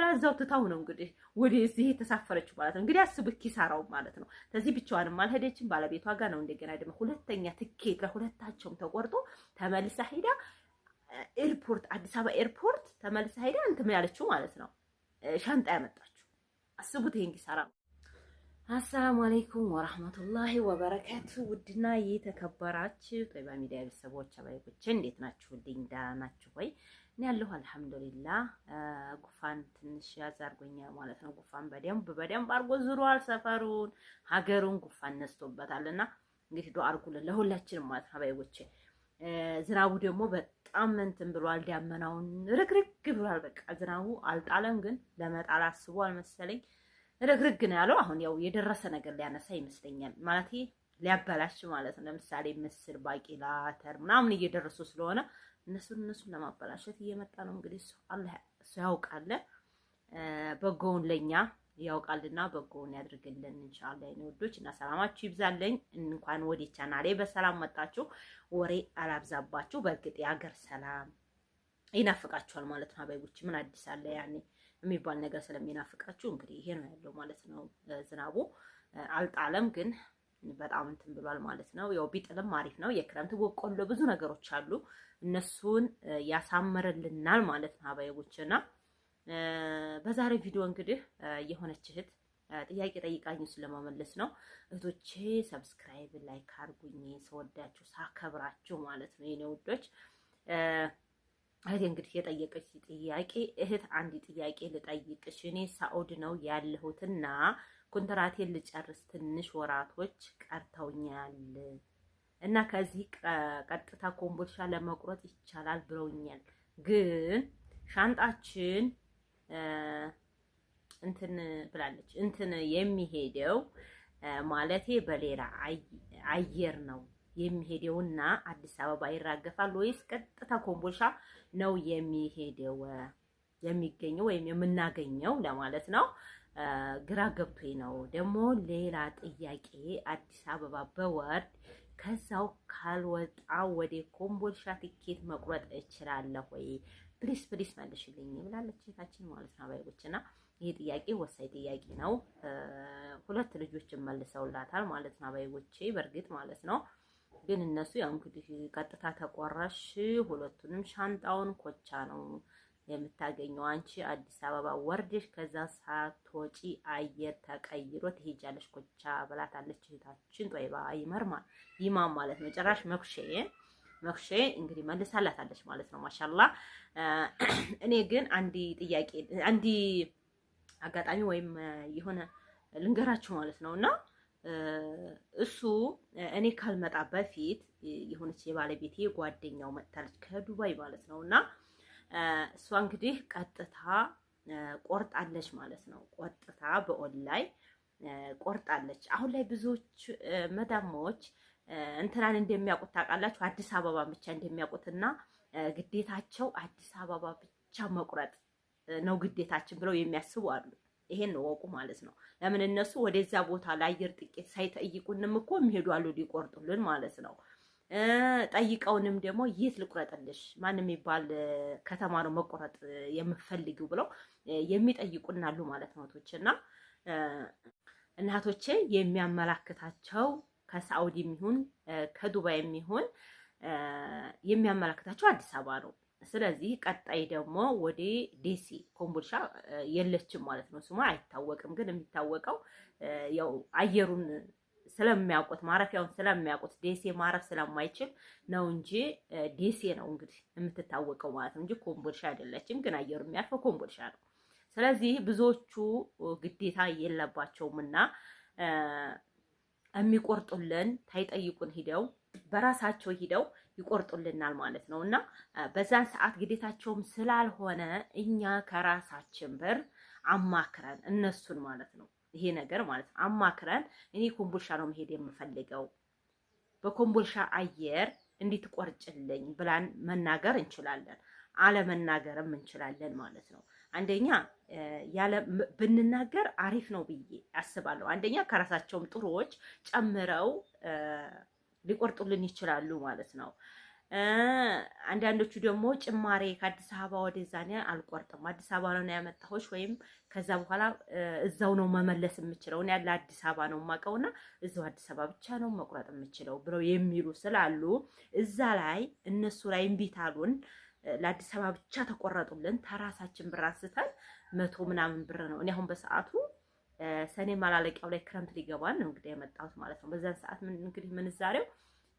ብላ እዛው ትታው ነው እንግዲህ ወደዚህ የተሳፈረችው ማለት ነው። እንግዲህ አስብ ኪሳራው ማለት ነው። ከዚህ ብቻዋንም አልሄደችም፣ ባለቤቷ ጋር ነው እንደገና ደግሞ ሁለተኛ ትኬት ለሁለታቸውም ተቆርጦ ተመልሳ ሄዳ ኤርፖርት፣ አዲስ አበባ ኤርፖርት ተመልሳ ሄዳ እንትን ያለችው ማለት ነው። ሻንጣ ያመጣችው አስቡት ይሄን ኪሳራ። አሰላሙ አለይኩም ወራህመቱላሂ ወበረካቱ። ውድና የተከበራችሁ ጦይባ ሚዲያ ቤተሰቦች አባይቦቼ እንዴት ናችሁ? ደህና ናችሁ ወይ? እኔ ያለሁ አልሐምዱሊላህ። ጉፋን ትንሽ ያዝ አድርጎኛል ማለት ነው። ጉፋን በደንብ አድርጎ ዙሯል ሰፈሩን፣ ሀገሩን ጉፋን ነስቶበታልና እንግዲህ ዱአ አድርጉልን ለሁላችንም ማለት ነው አባይቦቼ። ዝናቡ ደግሞ በጣም እንትን ብሏል፣ ዳመናውን ርግርግ ብሏል። በቃ ዝናቡ አልጣለም፣ ግን ለመጣል አስቧል መሰለኝ። ረግረግ ነው ያለው። አሁን ያው የደረሰ ነገር ሊያነሳ ይመስለኛል ማለት ሊያበላሽ ማለት ነው። ለምሳሌ ምስር፣ ባቂላ፣ አተር ምናምን እየደረሱ ስለሆነ እነሱን ለማበላሸት እየመጣ ነው። እንግዲህ አላህ እሱ ያውቃል፣ በጎውን ለኛ ያውቃልና በጎውን ያድርግልን ኢንሻአላህ። የኔ ወዶች እና ሰላማችሁ ይብዛልኝ። እንኳን ወደ ቻናሌ በሰላም መጣችሁ። ወሬ አላብዛባችሁ። በእርግጥ የሀገር ሰላም ይናፍቃችኋል ማለት ነው አባይቦች። ምን አዲስ አለ ያኔ የሚባል ነገር ስለሚናፍቃችሁ እንግዲህ ይሄ ነው ያለው ማለት ነው። ዝናቡ አልጣለም፣ ግን በጣም እንትን ብሏል ማለት ነው። ያው ቢጥልም አሪፍ ነው። የክረምት በቆሎ ብዙ ነገሮች አሉ፣ እነሱን ያሳምርልናል ማለት ነው አባይቦችና በዛሬ ቪዲዮ እንግዲህ የሆነች እህት ጥያቄ ጠይቃኝ ስለማመለስ ነው። እህቶቼ ሰብስክራይብ፣ ላይክ አድርጉኝ፣ ሰወዳችሁ ሳከብራችሁ ማለት ነው የኔ ውዶች። እህቴ እንግዲህ የጠየቀች ጥያቄ እህት አንድ ጥያቄ ልጠይቅሽ። እኔ ሳኡዲ ነው ያለሁትና ኮንትራቴን ልጨርስ ትንሽ ወራቶች ቀርተውኛል እና ከዚህ ቀጥታ ኮምቦልሻ ለመቁረጥ ይቻላል ብለውኛል። ግን ሻንጣችን እንትን ብላለች እንትን የሚሄደው ማለቴ በሌላ አየር ነው የሚሄደውና አዲስ አበባ ይራገፋል ወይስ ቀጥታ ኮምቦልሻ ነው የሚሄደው የሚገኘው ወይም የምናገኘው ለማለት ነው። ግራ ገብቶኝ ነው። ደግሞ ሌላ ጥያቄ አዲስ አበባ በወርድ ከዛው ካልወጣው ወደ ኮምቦልሻ ቲኬት መቁረጥ እችላለሁ ወይ? ፕሊስ መልሽልኝ ብላለች እህታችን ማለት ነው አባይቦችና ይሄ ጥያቄ ወሳኝ ጥያቄ ነው። ሁለት ልጆችን መልሰውላታል ማለት ነው አባይቦቼ በእርግጥ ማለት ነው። ግን እነሱ ያው እንግዲህ ቀጥታ ተቆራሽ ሁለቱንም ሻንጣውን ኮቻ ነው የምታገኘው። አንቺ አዲስ አበባ ወርደሽ ከዛ ሳትወጪ አየር ተቀይሮ ትሄጃለሽ ኮቻ ብላታለች እህታችን ጦይባ ይማም ማለት ነው። ጭራሽ መክሼ እንግዲህ መልሳላታለች ማለት ነው። ማሻአላ። እኔ ግን አንዲ አጋጣሚ ወይም የሆነ ልንገራችሁ ማለት ነውና እሱ እኔ ካልመጣ በፊት የሆነች የባለቤቴ ጓደኛው መጥታለች ከዱባይ ማለት ነውና እሷ እንግዲህ ቀጥታ ቆርጣለች ማለት ነው። ቀጥታ በኦንላይን ቆርጣለች። አሁን ላይ ብዙዎች መዳሞች እንትናን እንደሚያውቁት ታውቃላችሁ፣ አዲስ አበባ ብቻ እንደሚያውቁትና ግዴታቸው አዲስ አበባ ብቻ መቁረጥ ነው ግዴታችን ብለው የሚያስቡ አሉ። ይሄን ነው ወቁ ማለት ነው። ለምን እነሱ ወደዛ ቦታ ለአየር ጥቂት ሳይጠይቁንም እኮ የሚሄዱ አሉ ሊቆርጡልን ማለት ነው። ጠይቀውንም ደግሞ የት ልቁረጥልሽ ማን የሚባል ከተማ ነው መቆረጥ የምፈልጊው ብለው የሚጠይቁን አሉ ማለት ነው። እህቶችና እናቶቼ የሚያመላክታቸው ከሳኡዲ የሚሆን ከዱባይ የሚሆን የሚያመላክታቸው አዲስ አበባ ነው። ስለዚህ ቀጣይ ደግሞ ወደ ዴሲ ኮምቦልሻ የለችም ማለት ነው። ስሟ አይታወቅም፣ ግን የሚታወቀው ያው አየሩን ስለሚያውቁት ማረፊያውን ስለሚያውቁት ዴሲ ማረፍ ስለማይችል ነው እንጂ ዴሲ ነው እንግዲህ የምትታወቀው ማለት ነው እንጂ ኮምቦልሻ አይደለችም። ግን አየሩ የሚያርፈው ኮምቦልሻ ነው። ስለዚህ ብዙዎቹ ግዴታ የለባቸውምና የሚቆርጡልን ታይጠይቁን ሂደው በራሳቸው ሂደው ይቆርጡልናል ማለት ነው። እና በዛን ሰዓት ግዴታቸውም ስላልሆነ እኛ ከራሳችን ብር አማክረን እነሱን ማለት ነው ይሄ ነገር ማለት ነው አማክረን እኔ ኮምቦልሻ ነው መሄድ የምፈልገው በኮምቦልሻ አየር እንድትቆርጭልኝ ብላን መናገር እንችላለን፣ አለመናገርም እንችላለን ማለት ነው። አንደኛ ያለ ብንናገር አሪፍ ነው ብዬ አስባለሁ። አንደኛ ከራሳቸውም ጥሩዎች ጨምረው ሊቆርጡልን ይችላሉ ማለት ነው። አንዳንዶቹ ደግሞ ጭማሬ ከአዲስ አበባ ወደዛ እኔ አልቆርጥም፣ አዲስ አበባ ነው ያመጣሁሽ ወይም ከዛ በኋላ እዛው ነው መመለስ የምችለው እኔ ያለ አዲስ አበባ ነው የማውቀውና እዛው አዲስ አበባ ብቻ ነው መቁረጥ የምችለው ብለው የሚሉ ስላሉ እዛ ላይ እነሱ ላይ እምቢታሉን ለአዲስ አበባ ብቻ ተቆረጡልን። ተራሳችን ብር አንስተን 100 ምናምን ብር ነው። እኔ አሁን በሰዓቱ ሰኔ ማላለቂያው ላይ ክረምት ሊገባን ነው እንግዲህ የመጣሁት ማለት ነው። በዛን ሰዓት ምን እንግዲህ ምንዛሬው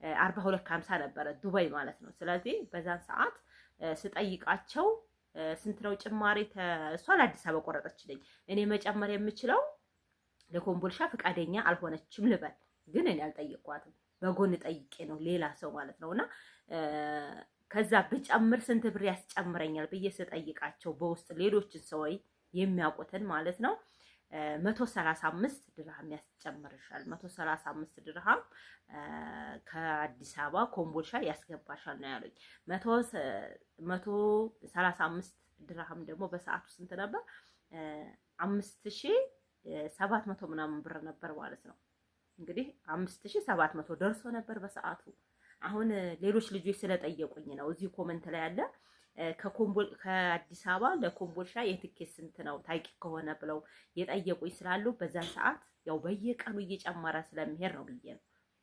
42.50 ነበረ ዱባይ ማለት ነው። ስለዚህ በዛን ሰዓት ስጠይቃቸው ስንት ነው ጭማሪ እሷ ለአዲስ አበባ ቆረጠችልኝ። እኔ መጨመር የምችለው ለኮምቦልሻ ፈቃደኛ አልሆነችም ልበል፣ ግን እኔ አልጠየቅኳትም። በጎን ጠይቄ ነው ሌላ ሰው ማለት ነውና ከዛ ብጨምር ስንት ብር ያስጨምረኛል ብዬ ስጠይቃቸው በውስጥ ሌሎችን ሰዎች የሚያውቁትን ማለት ነው 135 ድርሃም ያስጨምርሻል፣ 135 ድርሃም ከአዲስ አበባ ኮምቦልሻ ያስገባሻል ነው ያሉኝ። 135 ድርሃም ደግሞ በሰዓቱ ስንት ነበር? 5700 ምናምን ብር ነበር ማለት ነው። እንግዲህ 5700 ደርሶ ነበር በሰዓቱ። አሁን ሌሎች ልጆች ስለጠየቁኝ ነው እዚህ ኮመንት ላይ ያለ ከአዲስ አበባ ለኮምቦልሻ የትኬት ስንት ነው ታውቂ ከሆነ ብለው የጠየቁኝ ስላሉ በዛን ሰዓት ያው በየቀኑ እየጨመረ ስለሚሄድ ነው ብዬ ነው።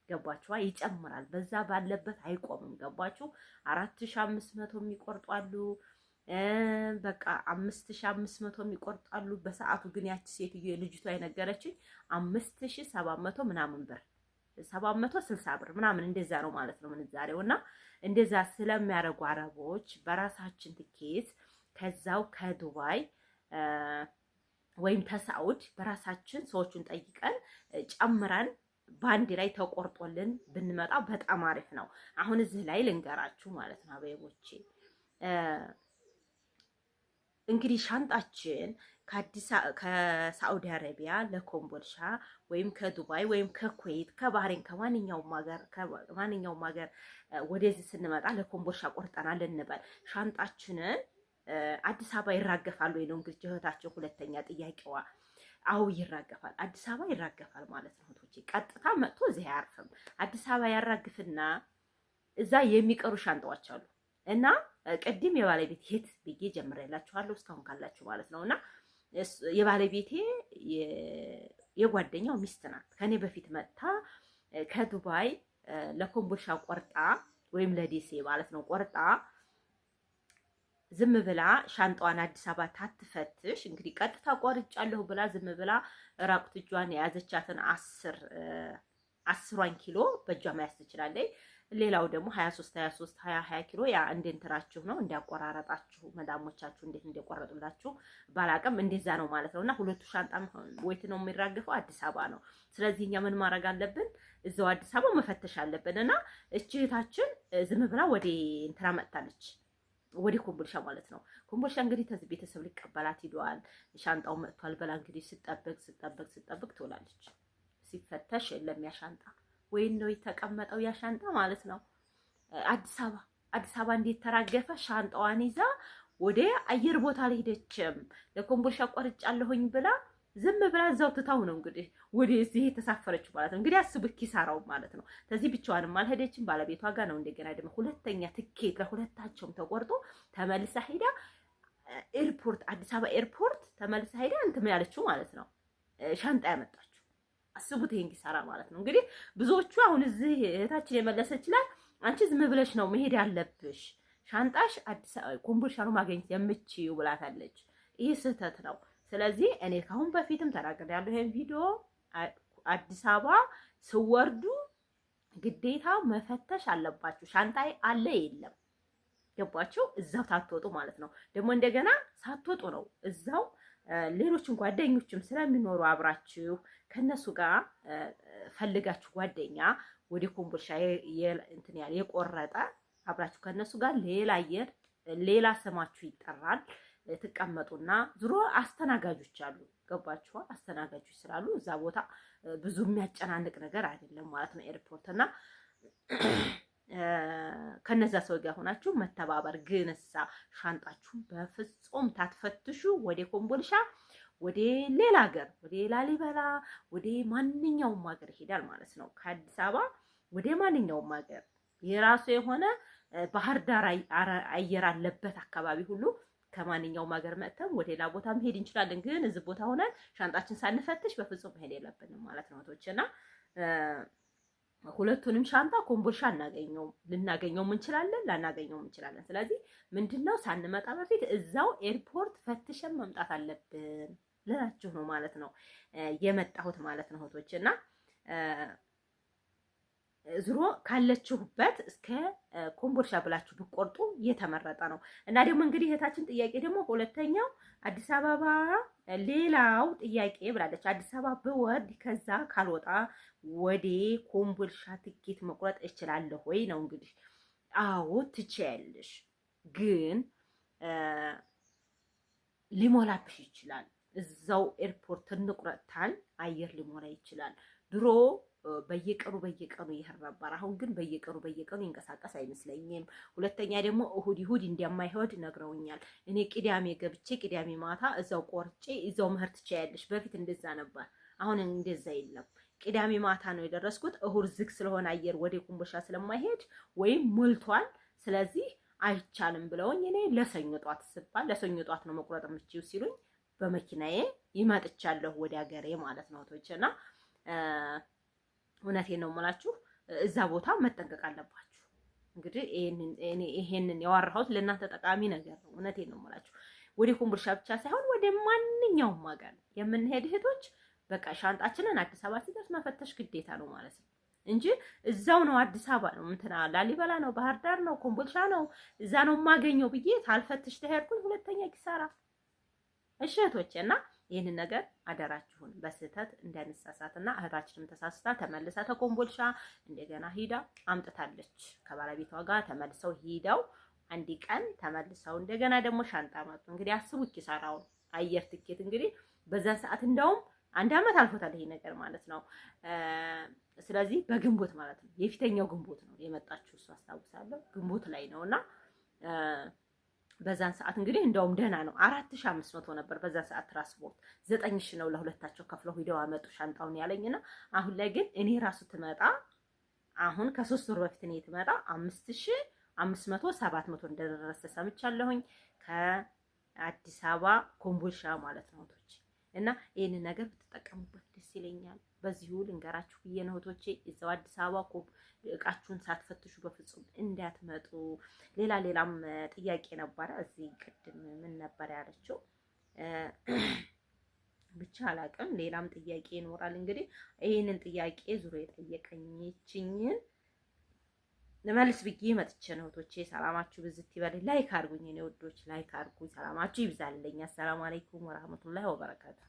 ገባችሁ? ይጨምራል፣ በዛ ባለበት አይቆምም። ገባችሁ? 4500 የሚቆርጧሉ፣ በቃ 5500 የሚቆርጣሉ። በሰዓቱ ግን ያቺ ሴትዮ የልጅቷ የነገረችኝ 5700 ምናምን ብር 760 ብር ምናምን እንደዛ ነው ማለት ነው ምንዛሬውና እንደዛ ስለሚያደርጉ አረቦች በራሳችን ትኬት ከዛው ከዱባይ ወይም ከሳዑድ በራሳችን ሰዎቹን ጠይቀን ጨምረን ባንድ ላይ ተቆርጦልን ብንመጣ በጣም አሪፍ ነው። አሁን እዚህ ላይ ልንገራችሁ ማለት ነው አበቦቼ። እንግዲህ ሻንጣችን ከሳዑዲ አረቢያ ለኮምቦልሻ ወይም ከዱባይ ወይም ከኩዌት ከባህሬን ከማንኛውም ሀገር ወደዚህ ስንመጣ ለኮምቦልሻ ቆርጠናል እንበል። ሻንጣችንን አዲስ አበባ ይራገፋል ወይ ነው እንግዲህ እህታችን ሁለተኛ ጥያቄዋ። አው ይራገፋል፣ አዲስ አበባ ይራገፋል ማለት ነው እህቶቼ። ቀጥታ መጥቶ እዚህ አያርፍም። አዲስ አበባ ያራግፍና እዛ የሚቀሩ ሻንጣዎች አሉ እና ቅድም የባለቤት ሄት ብዬ ጀምሬላችኋለሁ እስካሁን ካላችሁ ማለት ነውና የባለቤቴ የጓደኛው ሚስት ናት። ከኔ በፊት መጥታ ከዱባይ ለኮምቦልሻ ቆርጣ ወይም ለደሴ ማለት ነው ቆርጣ ዝም ብላ ሻንጣዋን አዲስ አበባ ታትፈትሽ እንግዲህ ቀጥታ ቆርጫለሁ ብላ ዝም ብላ ራቁት እጇን የያዘቻትን 10 ኪሎ በእጇ መያዝ ትችላለች። ሌላው ደግሞ 23 20 ኪሎ ያ እንደንትራችሁ ነው እንዲያቆራረጣችሁ መዳሞቻችሁ እንዴት እንደቆረጡላችሁ ባላቀም እንደዛ ነው ማለት ነውና ሁለቱ ሻንጣም ወይት ነው የሚራገፈው አዲስ አበባ ነው። ስለዚህ እኛ ምን ማድረግ አለብን? እዛው አዲስ አበባ መፈተሽ አለብንና እህታችን ዝም ብላ ወደ እንትና መጣለች ወደ ኮምቦልሻ ማለት ነው። ኮምቦልሻ እንግዲህ ተዚህ ቤተሰብ ሊቀበላት ሂዷል። ሻንጣው መጥቷል በላ እንግዲህ ስጠብቅ ትውላለች። ሲፈተሽ የለም ያ ሻንጣ ወይ ነው የተቀመጠው ያ ሻንጣ ማለት ነው። አዲስ አበባ እንዴት ተራገፈ? ሻንጣዋን ይዛ ወደ አየር ቦታ አልሄደችም። ለኮምቦልሻ ቆርጫለሁኝ ብላ ዝም ብላ እዛው ትታው ነው እንግዲህ ወደ እዚህ የተሳፈረችው ማለት ነው። እንግዲህ አስቡት ኪሳራው ማለት ነው። ከዚህ ብቻዋንም አልሄደችም፣ ባለቤቷ ጋር ነው እንደገና ደግሞ ሁለተኛ ትኬት ለሁለታቸውም ተቆርጦ ተመልሳ ሄዳ ኤርፖርት አዲስ አበባ ኤርፖርት ተመልሳ ሄዳ እንትን ያለችው ማለት ነው ሻንጣ ያመጣችው። አስቡት ይሄን ኪሳራ ማለት ነው። እንግዲህ ብዙዎቹ አሁን እዚህ እህታችን የመለሰች ይችላል አንቺ ዝም ብለሽ ነው መሄድ ያለብሽ፣ ሻንጣሽ አዲስ አበባ ኮምቦልሻ ነው ማግኘት የምችይው ብላታለች። ይሄ ስህተት ነው። ስለዚህ እኔ ካሁን በፊትም ተናግሬያለሁ ይሄን ቪዲዮ አዲስ አበባ ስወርዱ ግዴታ መፈተሽ አለባችሁ። ሻንጣይ አለ የለም ገባችሁ? እዛው ታትወጡ ማለት ነው። ደግሞ እንደገና ሳትወጡ ነው እዛው ሌሎችን ጓደኞችም ስለሚኖሩ አብራችሁ ከነሱ ጋር ፈልጋችሁ ጓደኛ ወደ ኮምቦልሻ እንትን ያለ የቆረጠ አብራችሁ ከነሱ ጋር ሌላ ስማችሁ ይጠራል። ትቀመጡና ዙሮ አስተናጋጆች አሉ። ገባችሁ? አስተናጋጆች ስላሉ እዛ ቦታ ብዙ የሚያጨናንቅ ነገር አይደለም ማለት ነው ኤርፖርት እና ከነዛ ሰው ጋር ሆናችሁ መተባበር። ግንሳ ሻንጣችሁን በፍጹም ታትፈትሹ ወደ ኮምቦልሻ ወደ ሌላ ሀገር ወደ ላሊበላ ወደ ማንኛውም ሀገር ይሄዳል ማለት ነው። ከአዲስ አበባ ወደ ማንኛውም ሀገር የራሱ የሆነ ባህር ዳር አየር አለበት አካባቢ ሁሉ ከማንኛውም ሀገር መጥተን ወደ ሌላ ቦታ መሄድ እንችላለን። ግን እዚህ ቦታ ሆነን ሻንጣችን ሳንፈትሽ በፍጹም መሄድ የለብንም ማለት ነው እህቶችና ሁለቱንም ሻንጣ ኮምቦልሻ ልናገኘውም እንችላለን፣ ላናገኘውም እንችላለን። ስለዚህ ምንድነው ሳንመጣ በፊት እዛው ኤርፖርት ፈትሸን መምጣት አለብን ልላችሁ ነው ማለት ነው የመጣሁት ማለት ነው እህቶችና ዝሮ ካለችሁበት እስከ ኮምቦልሻ ብላችሁ ብቆርጡ የተመረጠ ነው። እና ደግሞ እንግዲህ እህታችን ጥያቄ ደግሞ ሁለተኛው አዲስ አበባ ሌላው ጥያቄ ብላለች። አዲስ አበባ ብወርድ ከዛ ካልወጣ ወደ ኮምቦልሻ ትኬት መቁረጥ እችላለሁ ወይ ነው እንግዲህ። አዎ ትችያለሽ፣ ግን ሊሞላብሽ ይችላል። እዛው ኤርፖርት እንቁረጥታል አየር ሊሞላ ይችላል። ድሮ በየቀኑ ይሄድ ነበር። አሁን ግን በየቀኑ ይንቀሳቀስ አይመስለኝም። ሁለተኛ ደግሞ እሁድ እንደማይሄድ ነግረውኛል። እኔ ቅዳሜ ገብቼ ቅዳሜ ማታ እዛው ቆርጬ እዛው መሄድ ትችያለሽ። በፊት እንደዛ ነበር፣ አሁን እንደዛ የለም። ቅዳሜ ማታ ነው የደረስኩት። እሁድ ዝግ ስለሆነ አየር ወደ ኮምቦልሻ ስለማይሄድ ወይም ሞልቷል፣ ስለዚህ አይቻልም ብለውኝ እኔ ለሰኞ ጧት ነው መቁረጥ የምትችይው ሲሉኝ በመኪናዬ ይመጥቻለሁ ወደ ሀገሬ ማለት ነው እህቶቼና እውነቴን ነው የምላችሁ፣ እዛ ቦታ መጠንቀቅ አለባችሁ። እንግዲህ ይሄንን ያወራሁት ለእናንተ ጠቃሚ ነገር ነው። እውነቴን ነው የምላችሁ፣ ወደ ኮምቦልሻ ብቻ ሳይሆን ወደ ማንኛውም ሀገር የምንሄድ እህቶች በቃ ሻንጣችንን አዲስ አበባ ሲደርስ መፈተሽ ግዴታ ነው ማለት ነው እንጂ እዛው ነው አዲስ አበባ ነው እንትና ላሊበላ ነው ባህር ዳር ነው ኮምቦልሻ ነው እዛ ነው የማገኘው ብዬ ታልፈትሽ ተሄድኩኝ ሁለተኛ ኪሳራ። እሺ እህቶቼና ይህንን ነገር አደራችሁን በስህተት እንዳንሳሳትና እህታችንም ተሳስታ ተመልሳ ተኮምቦልሻ እንደገና ሂዳ አምጥታለች ከባለቤቷ ጋር ተመልሰው ሂደው አንድ ቀን ተመልሰው እንደገና ደግሞ ሻንጣ መጡ። እንግዲህ አስቡ ኪሳራውን። አየር ትኬት እንግዲህ በዛን ሰዓት እንደውም 1 ዓመት አልፎታል ይሄ ነገር ማለት ነው። ስለዚህ በግንቦት ማለት ነው የፊተኛው ግንቦት ነው የመጣችው እሱ አስታውሳለሁ። ግንቦት ላይ ነውና በዛን ሰዓት እንግዲህ እንደውም ደህና ነው 4500 ነበር በዛን ሰዓት ትራንስፖርት 9000 ነው ለሁለታቸው ከፍለው ሂደው አመጡ ሻንጣውን ያለኝና አሁን ላይ ግን እኔ ራሱ ትመጣ አሁን ከ3 ወር በፊት እኔ ትመጣ 5500 700 እንደደረሰ ሰምቻለሁኝ ከአዲስ አበባ ኮምቦልሻ ማለት ነው እህቶቼ። እና ይሄንን ነገር ብትጠቀሙበት ደስ ይለኛል። በዚሁ ልንገራችሁ ብዬ ነው እህቶቼ። እዛው አዲስ አበባ እቃችሁን ሳትፈትሹ በፍጹም እንዳትመጡ። ሌላም ጥያቄ ነበረ እዚህ ቅድም ምን ነበር ያለችው ብቻ አላውቅም። ሌላም ጥያቄ ይኖራል። እንግዲህ ይሄንን ጥያቄ ዙሪያ የጠየቀኝችኝን ለማለስ ብዬ መጥቼ ነው እህቶቼ። ሰላማችሁ ብዝት ይበል። ላይክ አድርጉኝ እኔ ወዶች፣ ላይክ አድርጉኝ። ሰላማችሁ ይብዛልኝ። አሰላሙ አለይኩም ወራህመቱላሂ ወበረካቱ።